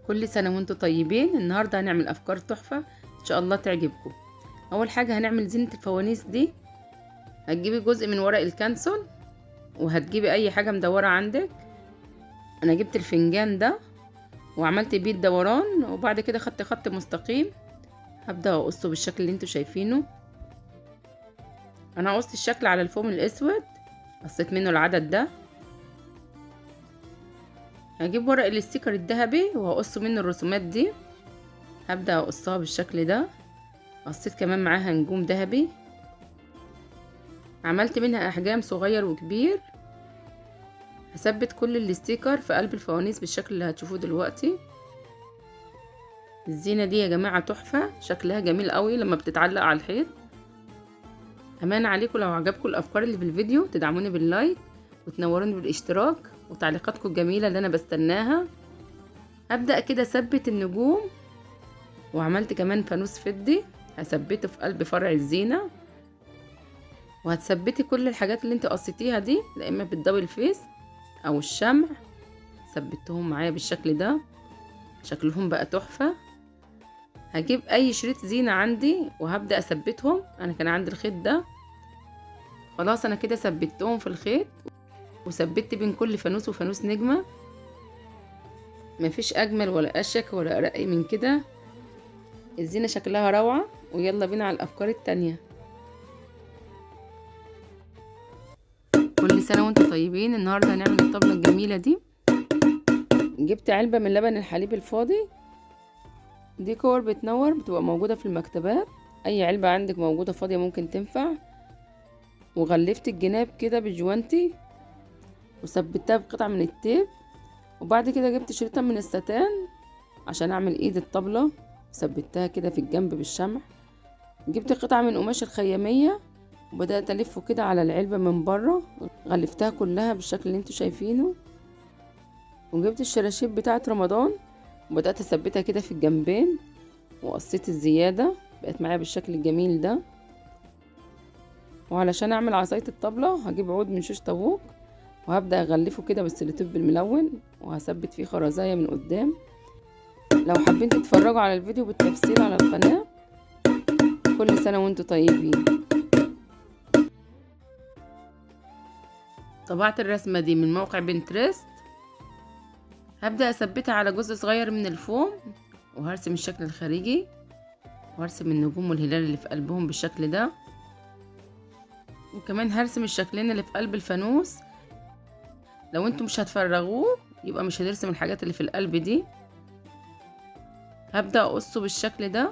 كل سنة وانتم طيبين. النهاردة هنعمل أفكار تحفة إن شاء الله تعجبكم. أول حاجة هنعمل زينة الفوانيس دي. هتجيبي جزء من ورق الكانسون وهتجيبي أي حاجة مدورة عندك. أنا جبت الفنجان ده وعملت بيه الدوران، وبعد كده خدت خط مستقيم هبدأ أقصه بالشكل اللي انتوا شايفينه. أنا قصت الشكل على الفوم الأسود، قصيت منه العدد ده. هجيب ورق الاستيكر الذهبي وهقص منه الرسومات دي، هبدأ أقصها بالشكل ده. قصيت كمان معاها نجوم ذهبي، عملت منها أحجام صغير وكبير. هثبت كل الاستيكر في قلب الفوانيس بالشكل اللي هتشوفوه دلوقتي. الزينة دي يا جماعة تحفة، شكلها جميل قوي لما بتتعلق على الحيط. أمان عليكم لو عجبكم الأفكار اللي في الفيديو تدعموني باللايك وتنوروني بالاشتراك وتعليقاتكم الجميلة اللي أنا بستناها. هبدأ كده أثبت النجوم، وعملت كمان فانوس فضي هثبته في قلب فرع الزينة. وهتثبتي كل الحاجات اللي انت قصيتيها دي، لا اما بالدبل فيس او الشمع. ثبتهم معايا بالشكل ده، شكلهم بقى تحفة. هجيب اي شريط زينة عندي وهبدأ اثبتهم. انا كان عندي الخيط ده، خلاص انا كده ثبتهم في الخيط، وثبت بين كل فانوس وفانوس نجمة. مفيش اجمل ولا اشيك ولا ارق من كده. الزينة شكلها روعة، ويلا بينا على الافكار التانية. كل سنة وانتم طيبين. النهاردة هنعمل الطبلة الجميلة دي. جبت علبة من لبن الحليب الفاضي، دي كور بتنور، بتبقى موجودة في المكتبات. اي علبة عندك موجودة فاضية ممكن تنفع. وغلفت الجناب كده بجوانتي وثبتها بقطعة من التيب. وبعد كده جبت شريطة من الستان عشان اعمل ايد الطبلة، ثبتها كده في الجنب بالشمع. جبت قطعة من قماش الخيامية وبدأت ألفه كده على العلبة من بره، غلفتها كلها بالشكل اللي انتوا شايفينه. وجبت الشراشيب بتاعة رمضان وبدأت أثبتها كده في الجنبين، وقصيت الزيادة بقت معايا بالشكل الجميل ده. وعلشان أعمل عصاية الطبلة هجيب عود من شيش طاووق وهبدأ أغلفه كده بالسلوتيب الملون، وهثبت فيه خرزاية من قدام. لو حابين تتفرجوا على الفيديو بالتفصيل على القناة. كل سنة وانتوا طيبين. طبعت الرسمة دي من موقع بنترست. هبدأ أثبتها على جزء صغير من الفوم، وهرسم الشكل الخارجي، وهرسم النجوم والهلال اللي في قلبهم بالشكل ده. وكمان هرسم الشكلين اللي في قلب الفانوس. لو انتم مش هتفرغوه يبقى مش هنرسم الحاجات اللي في القلب دي. هبدأ أقصه بالشكل ده،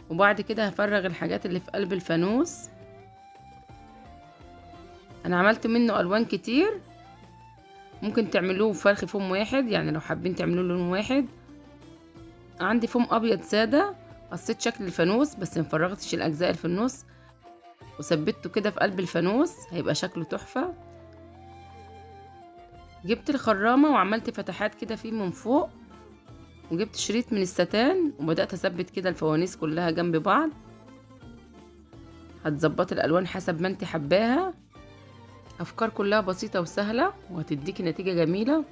وبعد كده هفرغ الحاجات اللي في قلب الفانوس. انا عملت منه الوان كتير، ممكن تعملوه فرخ فوم واحد، يعني لو حابين تعملوه لون واحد. عندي فوم ابيض ساده، قصيت شكل الفانوس بس مفرغتش الاجزاء اللي في النص، وثبته كده في قلب الفانوس هيبقى شكله تحفه. جبت الخرامه وعملت فتحات كده فيه من فوق، وجبت شريط من الستان وبدات اثبت كده الفوانيس كلها جنب بعض. هتظبط الالوان حسب ما انت حباها. افكار كلها بسيطه وسهله وهتديكي نتيجه جميله،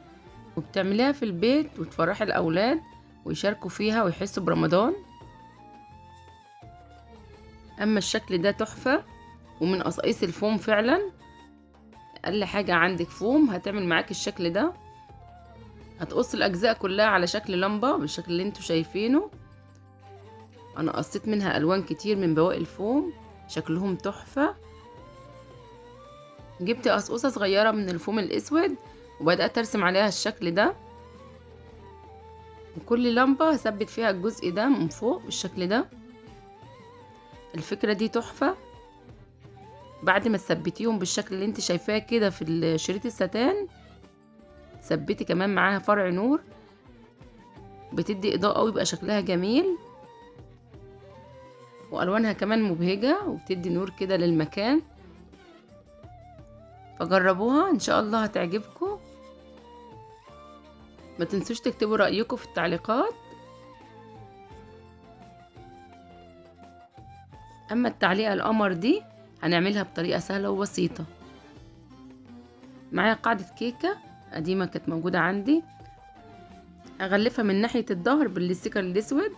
وبتعمليها في البيت وتفرحي الاولاد ويشاركوا فيها ويحسوا برمضان. اما الشكل ده تحفه ومن قصايص الفوم فعلا. اقل حاجه عندك فوم هتعمل معاك الشكل ده. هتقص الاجزاء كلها على شكل لمبه بالشكل اللي انتوا شايفينه. انا قصيت منها الوان كتير من بواقي الفوم، شكلهم تحفه. جبت قصقوصه صغيره من الفوم الاسود وبدات ارسم عليها الشكل ده. وكل لمبه هثبت فيها الجزء ده من فوق بالشكل ده. الفكره دي تحفه. بعد ما تثبتيهم بالشكل اللي انت شايفاه كده في شريط الستان، ثبتي كمان معاها فرع نور بتدي اضاءه ويبقى شكلها جميل، والوانها كمان مبهجه وبتدي نور كده للمكان. فجربوها ان شاء الله هتعجبكم. ما تنسوش تكتبوا رايكم في التعليقات. اما التعليقه القمر دي هنعملها بطريقه سهله وبسيطه. معايا قاعده كيكه قديمه كانت موجوده عندي، هغلفها من ناحية الظهر بالستيكر الاسود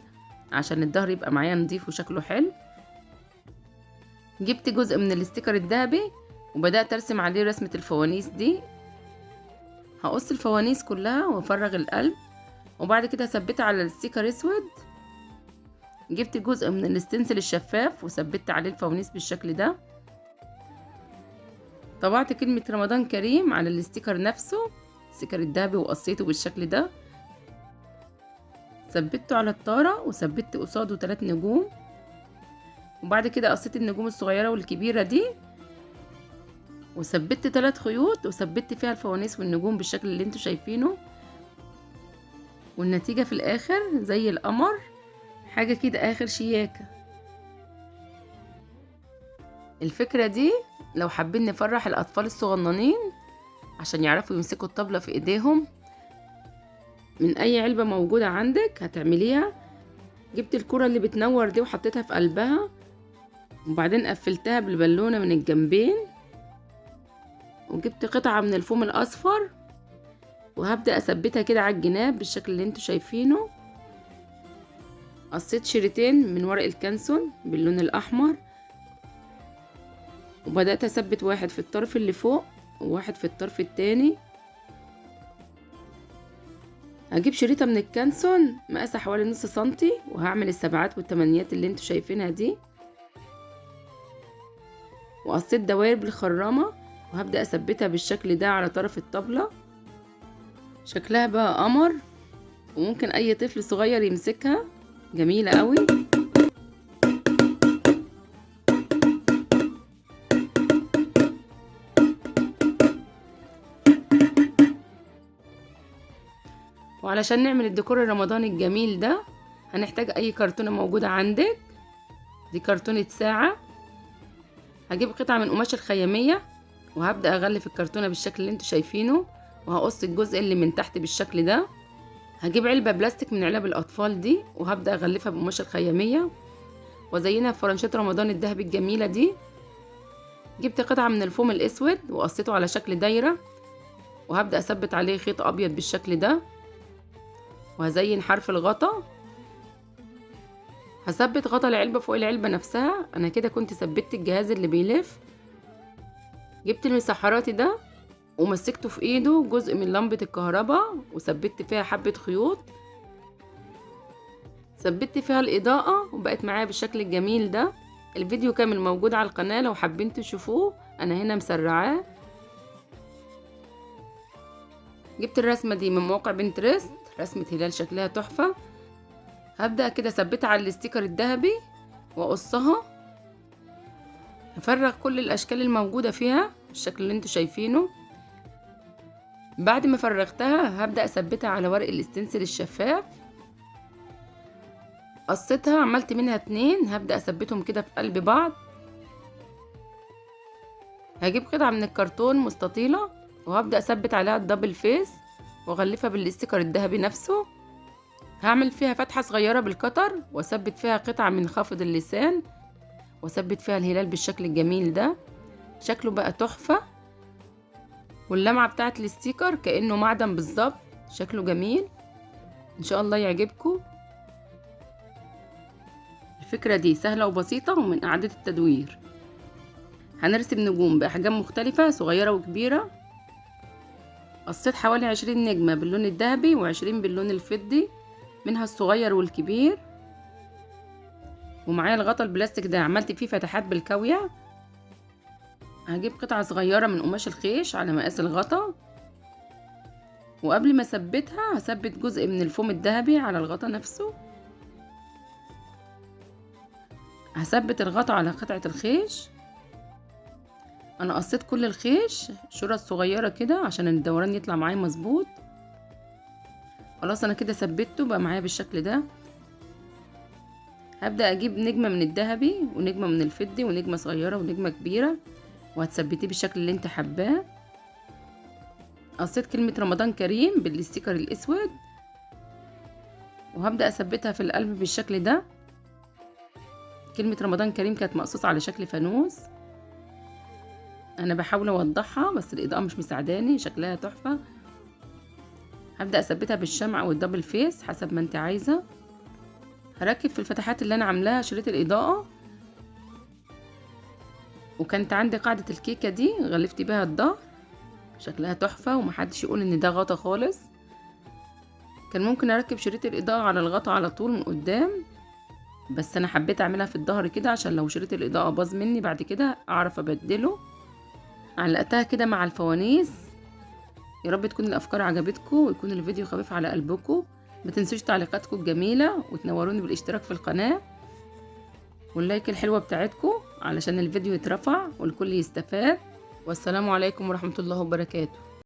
عشان الظهر يبقى معايا نضيف وشكله حلو. جبت جزء من الستيكر الذهبي وبدأت ارسم عليه رسمة الفوانيس دي. هقص الفوانيس كلها وافرغ القلب، وبعد كده ثبتها على الستيكر اسود. جبت جزء من الاستنسل الشفاف وثبت عليه الفوانيس بالشكل ده. طبعت كلمة رمضان كريم على الستيكر نفسه، الستيكر الذهبي، وقصيته بالشكل ده. ثبته على الطارة وثبت قصاده 3 نجوم، وبعد كده قصيت النجوم الصغيرة والكبيرة دي وثبت 3 خيوط وثبت فيها الفوانيس والنجوم بالشكل اللي انتوا شايفينه. والنتيجة في الاخر زي القمر، حاجة كده اخر شياكة. الفكرة دي لو حابين نفرح الاطفال الصغننين عشان يعرفوا يمسكوا الطبلة في ايديهم، من اي علبة موجودة عندك هتعمليها. جبت الكرة اللي بتنور دي وحطيتها في قلبها، وبعدين قفلتها بالبالونة من الجنبين، وجبت قطعة من الفوم الاصفر وهبدأ اثبتها كده على الجناب بالشكل اللي انتوا شايفينه. قصيت شريطين من ورق الكانسون باللون الاحمر، وبدأت اثبت واحد في الطرف اللي فوق وواحد في الطرف التاني. هجيب شريطة من الكانسون مقاسها حوالي نص سنتي، وهعمل السبعات والتمانيات اللي انتوا شايفينها دي، وقصيت دوائر بالخرامة وهبدأ اثبتها بالشكل ده على طرف الطبلة. شكلها بقى قمر، وممكن اي طفل صغير يمسكها، جميلة قوي. وعلشان نعمل الديكور الرمضاني الجميل ده هنحتاج اي كرتونة موجودة عندك. دي كرتونة ساعة. هجيب قطعة من قماش الخيامية وهبدأ اغلف الكرتونة بالشكل اللي انتوا شايفينه، وهقص الجزء اللي من تحت بالشكل ده. هجيب علبة بلاستيك من علب الاطفال دي وهبدأ اغلفها بقماش الخيامية وازينها بفرنشات رمضان الذهبي الجميلة دي. جبت قطعة من الفوم الاسود وقصيته على شكل دايرة، وهبدأ اثبت عليه خيط ابيض بالشكل ده، وهزين حرف الغطا. هثبت غطا العلبة فوق العلبة نفسها. انا كده كنت ثبت الجهاز اللي بيلف. جبت المسحراتي ده ومسكته في ايده جزء من لمبة الكهرباء وثبت فيها حبة خيوط، ثبت فيها الإضاءة وبقت معايا بالشكل الجميل ده. الفيديو كامل موجود على القناة لو حابين تشوفوه، انا هنا مسرعاه. جبت الرسمة دي من موقع بنترست، رسمة هلال شكلها تحفة. هبدأ كده اثبتها على الستيكر الذهبي واقصها. هفرغ كل الاشكال الموجودة فيها بالشكل اللي انتوا شايفينه. بعد ما فرغتها هبدأ اثبتها على ورق الاستنسل الشفاف. قصيتها عملت منها 2، هبدأ اثبتهم كده في قلب بعض. هجيب قطعة من الكرتون مستطيلة وهبدأ اثبت عليها الدبل فيس واغلفها بالاستيكر الذهبي نفسه. هعمل فيها فتحة صغيرة بالقطر واثبت فيها قطعة من خافض اللسان واثبت فيها الهلال بالشكل الجميل ده. شكله بقى تحفة، واللمعة بتاعت الاستيكر كأنه معدن بالظبط. شكله جميل، ان شاء الله يعجبكم. الفكرة دي سهلة وبسيطة ومن إعادة التدوير. هنرسم نجوم بأحجام مختلفة صغيرة وكبيرة. قصيت حوالي 20 نجمة باللون الذهبي و20 باللون الفضي، منها الصغير والكبير. ومعايا الغطا البلاستيك ده عملت فيه فتحات بالكاوية. هجيب قطعة صغيرة من قماش الخيش على مقاس الغطا، وقبل ما اثبتها هثبت جزء من الفوم الذهبي على الغطا نفسه. هثبت الغطا على قطعة الخيش. انا قصيت كل الخيش شرط صغيرة كده عشان الدوران يطلع معايا مظبوط. خلاص انا كده ثبته بقى معايا بالشكل ده. هبدأ اجيب نجمة من الذهبي ونجمة من الفضي ونجمة صغيرة ونجمة كبيرة، وهتثبتيه بالشكل اللي انت حباه. قصيت كلمة رمضان كريم بالستيكر الاسود وهبدأ اثبتها في القلب بالشكل ده. كلمة رمضان كريم كانت مقصوصة على شكل فانوس. انا بحاول اوضحها بس الاضاءة مش مساعداني، شكلها تحفة. هبدأ اثبتها بالشمع او الدبل فيس حسب ما انت عايزة. هركب في الفتحات اللي انا عاملاها شريط الاضاءة. وكانت عندي قاعدة الكيكة دي غلفت بيها الظهر، شكلها تحفة ومحدش يقول ان ده غطا خالص. كان ممكن اركب شريط الاضاءة على الغطا على طول من قدام، بس انا حبيت اعملها في الظهر كده عشان لو شريط الاضاءة باظ مني بعد كده اعرف ابدله. علقتها كده مع الفوانيس. يا رب تكون الافكار عجبتكم ويكون الفيديو خفيف على قلبكم. ما تنسوش تعليقاتكم الجميلة وتنوروني بالاشتراك في القناة واللايك الحلوة بتاعتكم علشان الفيديو يترفع والكل يستفاد. والسلام عليكم ورحمة الله وبركاته.